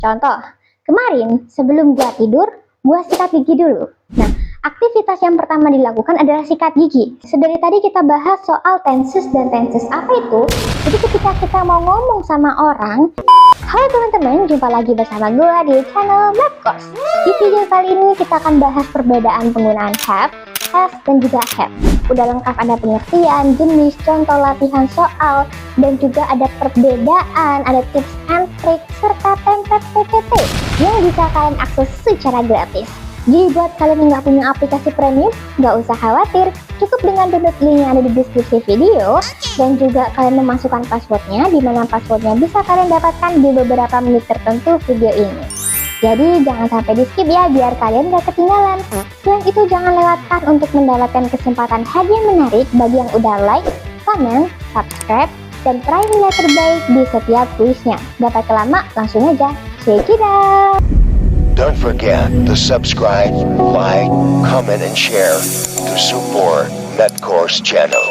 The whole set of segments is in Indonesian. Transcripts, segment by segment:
Contoh, kemarin sebelum gua tidur, gua sikat gigi dulu. Nah, aktivitas yang pertama dilakukan adalah sikat gigi. Sedari tadi kita bahas soal tenses dan tenses apa itu. Jadi ketika kita mau ngomong sama orang, halo teman-teman, jumpa lagi bersama gua di channel Mathcourse. Di video kali ini kita akan bahas perbedaan penggunaan have, has, dan juga have. Udah lengkap ada pengertian, jenis, contoh latihan soal, dan juga ada perbedaan, ada tips and trick, serta template PPT yang bisa kalian akses secara gratis. Jadi buat kalian yang nggak punya aplikasi premium, nggak usah khawatir, cukup dengan download link yang ada di deskripsi video, dan juga kalian memasukkan passwordnya, di mana passwordnya bisa kalian dapatkan di beberapa menit tertentu video ini. Jadi jangan sampai di skip ya, biar kalian nggak ketinggalan. Selain itu jangan lewatkan untuk mendapatkan kesempatan hadiah menarik bagi yang udah like, comment, subscribe, dan peraih nilai terbaik di setiap kuisnya. Gak pakai lama, langsung aja check it out. Don't forget to subscribe, like, comment, and share to support Mathcourse channel.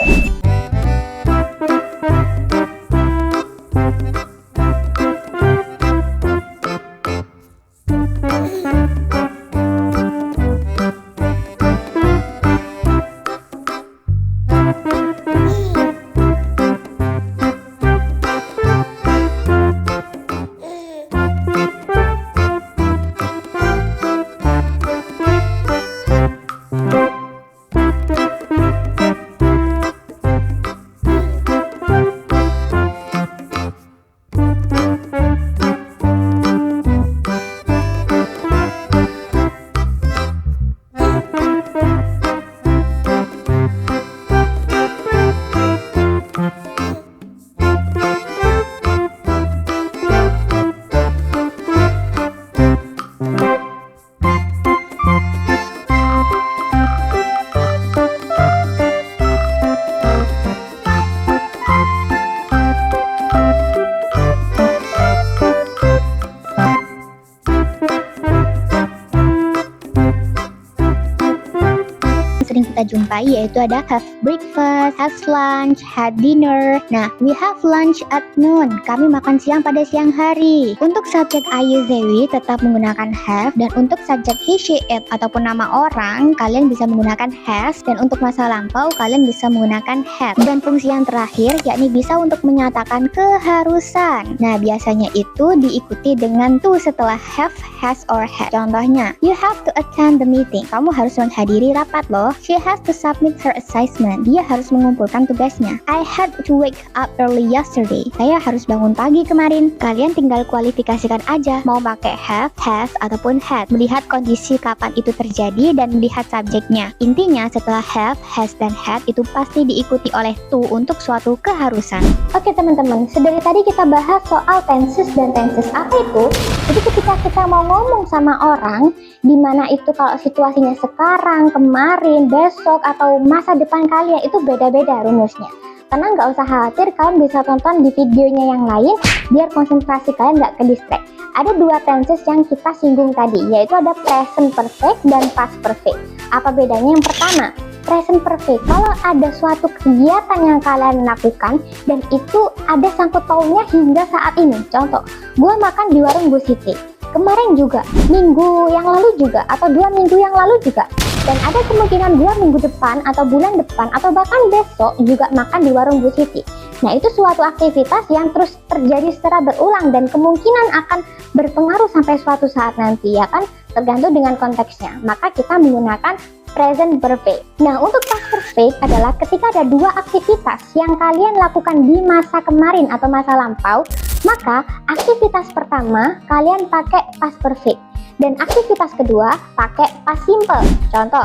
Sering kita jumpai yaitu ada have breakfast, have lunch, had dinner. Nah, we have lunch at noon. Kami makan siang pada siang hari. Untuk subjek I, you, they, we tetap menggunakan have, dan untuk subjek he, she, it ataupun nama orang kalian bisa menggunakan has, dan untuk masa lampau kalian bisa menggunakan had. Dan fungsi yang terakhir yakni bisa untuk menyatakan keharusan. Nah, biasanya itu diikuti dengan to setelah have, has, or had. Contohnya, you have to attend the meeting. Kamu harus menghadiri rapat loh. She has to submit her assignment. Dia harus mengumpulkan tugasnya. I had to wake up early yesterday. Saya harus bangun pagi kemarin. Kalian tinggal kualifikasikan aja mau pakai have, has, ataupun had. Melihat kondisi kapan itu terjadi dan melihat subjeknya. Intinya setelah have, has, dan had itu pasti diikuti oleh to untuk suatu keharusan. Oke teman-teman, sedari tadi kita bahas soal tenses dan tenses apa itu. Jadi ketika kita mau ngomong sama orang, dimana itu kalau situasinya sekarang, kemarin, besok, atau masa depan kalian itu beda-beda rumusnya. Karena nggak usah khawatir, kalian bisa tonton di videonya yang lain biar konsentrasi kalian nggak ke distract. Ada dua tenses yang kita singgung tadi, yaitu ada present perfect dan past perfect. Apa bedanya? Yang pertama, present perfect, kalau ada suatu kegiatan yang kalian lakukan dan itu ada sangkut pautnya hingga saat ini. Contoh, gue makan di warung Bu Siti. Kemarin juga, minggu yang lalu juga, atau 2 minggu yang lalu juga. Dan ada kemungkinan 2 minggu depan, atau bulan depan, atau bahkan besok juga makan di warung Bu Siti. Nah, itu suatu aktivitas yang terus terjadi secara berulang dan kemungkinan akan berpengaruh sampai suatu saat nanti, ya kan? Tergantung dengan konteksnya. Maka kita menggunakan present perfect. Nah, untuk past perfect adalah ketika ada dua aktivitas yang kalian lakukan di masa kemarin atau masa lampau, maka aktivitas pertama kalian pakai past perfect dan aktivitas kedua pakai past simple. Contoh,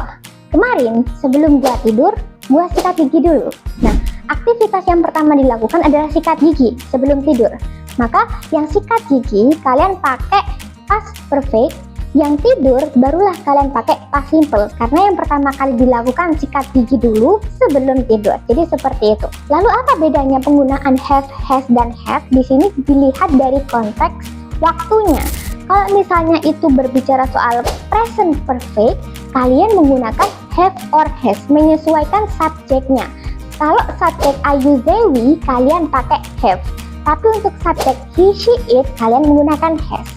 kemarin sebelum gua tidur, gua sikat gigi dulu. Nah, aktivitas yang pertama dilakukan adalah sikat gigi sebelum tidur. Maka yang sikat gigi kalian pakai past perfect, yang tidur barulah kalian pakai past simple, karena yang pertama kali dilakukan sikat gigi dulu sebelum tidur. Jadi seperti itu. Lalu apa bedanya penggunaan have, has, dan had? Di sini dilihat dari konteks waktunya. Kalau misalnya itu berbicara soal present perfect, kalian menggunakan have or has, menyesuaikan subjeknya. Kalau subjek I, you, they, we, kalian pakai have. Tapi untuk subjek he, she, it, kalian menggunakan has.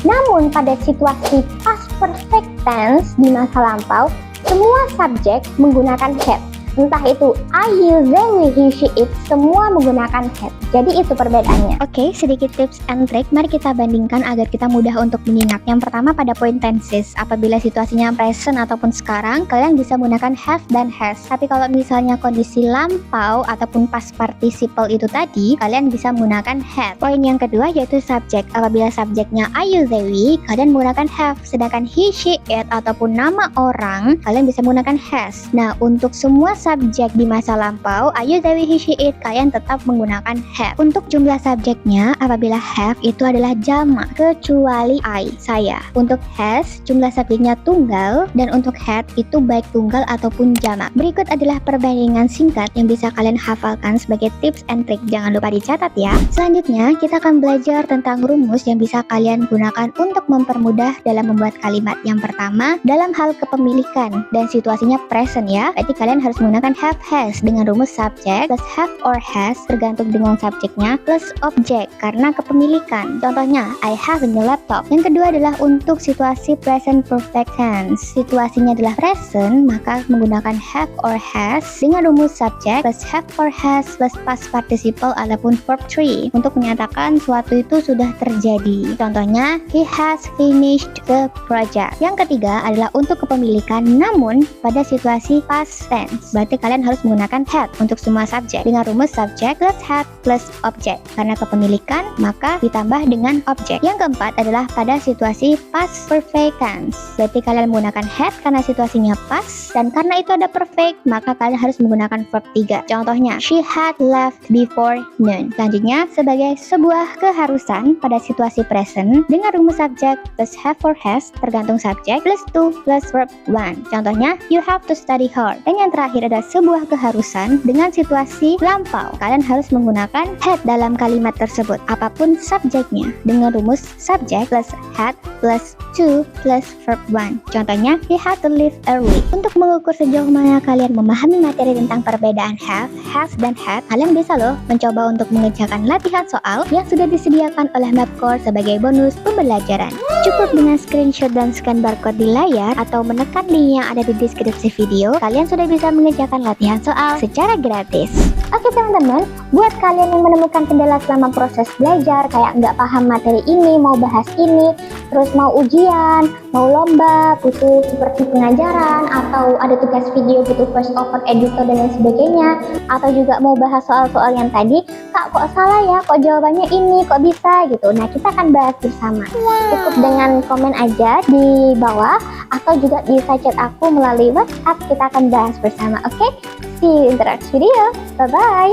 Namun pada situasi past perfect tense di masa lampau, semua subjek menggunakan had. Entah itu I, you, they, we, he, she, it, semua menggunakan had. Jadi itu perbedaannya. Oke, sedikit tips and trick. Mari kita bandingkan agar kita mudah untuk mengingat. Yang pertama pada point tenses. Apabila situasinya present ataupun sekarang, kalian bisa menggunakan have dan has. Tapi kalau misalnya kondisi lampau ataupun past participle itu tadi, kalian bisa menggunakan had. Poin yang kedua yaitu subjek. Apabila subjeknya I, you, they, we, kalian menggunakan have. Sedangkan he, she, it ataupun nama orang, kalian bisa menggunakan has. Nah, untuk semua subjek di masa lampau, I, you, they, we, he, she, it, kalian tetap menggunakan have. Untuk jumlah subjeknya, apabila have itu adalah jamak, kecuali I, saya. Untuk has, jumlah subjeknya tunggal, dan untuk had itu baik tunggal ataupun jamak. Berikut adalah perbandingan singkat yang bisa kalian hafalkan sebagai tips and trick. Jangan lupa dicatat ya. Selanjutnya, kita akan belajar tentang rumus yang bisa kalian gunakan untuk mempermudah dalam membuat kalimat. Yang pertama, dalam hal kepemilikan dan situasinya present ya. Berarti kalian harus menggunakan have, has dengan rumus subject plus have or has tergantung dengan subjeknya plus objek karena kepemilikan. Contohnya, I have a new laptop. Yang kedua adalah untuk situasi present perfect tense. Situasinya adalah present, maka menggunakan have or has dengan rumus subject plus have or has plus past participle ataupun verb 3 untuk menyatakan suatu itu sudah terjadi. Contohnya, he has finished the project. Yang ketiga adalah untuk kepemilikan namun pada situasi past tense. Berarti kalian harus menggunakan had untuk semua subjek dengan rumus subject plus had plus objek. Karena kepemilikan, maka ditambah dengan objek. Yang keempat adalah pada situasi past perfect tense. Berarti kalian menggunakan had karena situasinya past, dan karena itu ada perfect, maka kalian harus menggunakan verb 3. Contohnya, she had left before noon. Selanjutnya, sebagai sebuah keharusan pada situasi present dengan rumus subject plus have or has tergantung subjek plus to plus verb 1. Contohnya, you have to study hard. Dan yang terakhir ada sebuah keharusan dengan situasi lampau. Kalian harus menggunakan had dalam kalimat tersebut apapun subjeknya dengan rumus subject plus had plus to plus verb 1. Contohnya, he had to leave early. Untuk mengukur sejauh mana kalian memahami materi tentang perbedaan have, has, dan had, kalian bisa loh mencoba untuk mengerjakan latihan soal yang sudah disediakan oleh Mapcourse sebagai bonus pembelajaran. Cukup dengan screenshot dan scan barcode di layar atau menekan link yang ada di deskripsi video, kalian sudah bisa mengerjakan latihan soal secara gratis. Oke teman-teman, buat kalian yang menemukan kendala selama proses belajar, kayak nggak paham materi ini, mau bahas ini, terus mau ujian, mau lomba, butuh seperti pengajaran, atau ada tugas video, butuh voice over editor dan lain sebagainya, atau juga mau bahas soal-soal yang tadi, kak kok salah ya, kok jawabannya ini, kok bisa gitu. Nah kita akan bahas bersama. Cukup dengan komen aja di bawah, atau juga bisa chat aku melalui WhatsApp, kita akan bahas bersama, oke? See you in the next video. Bye-bye.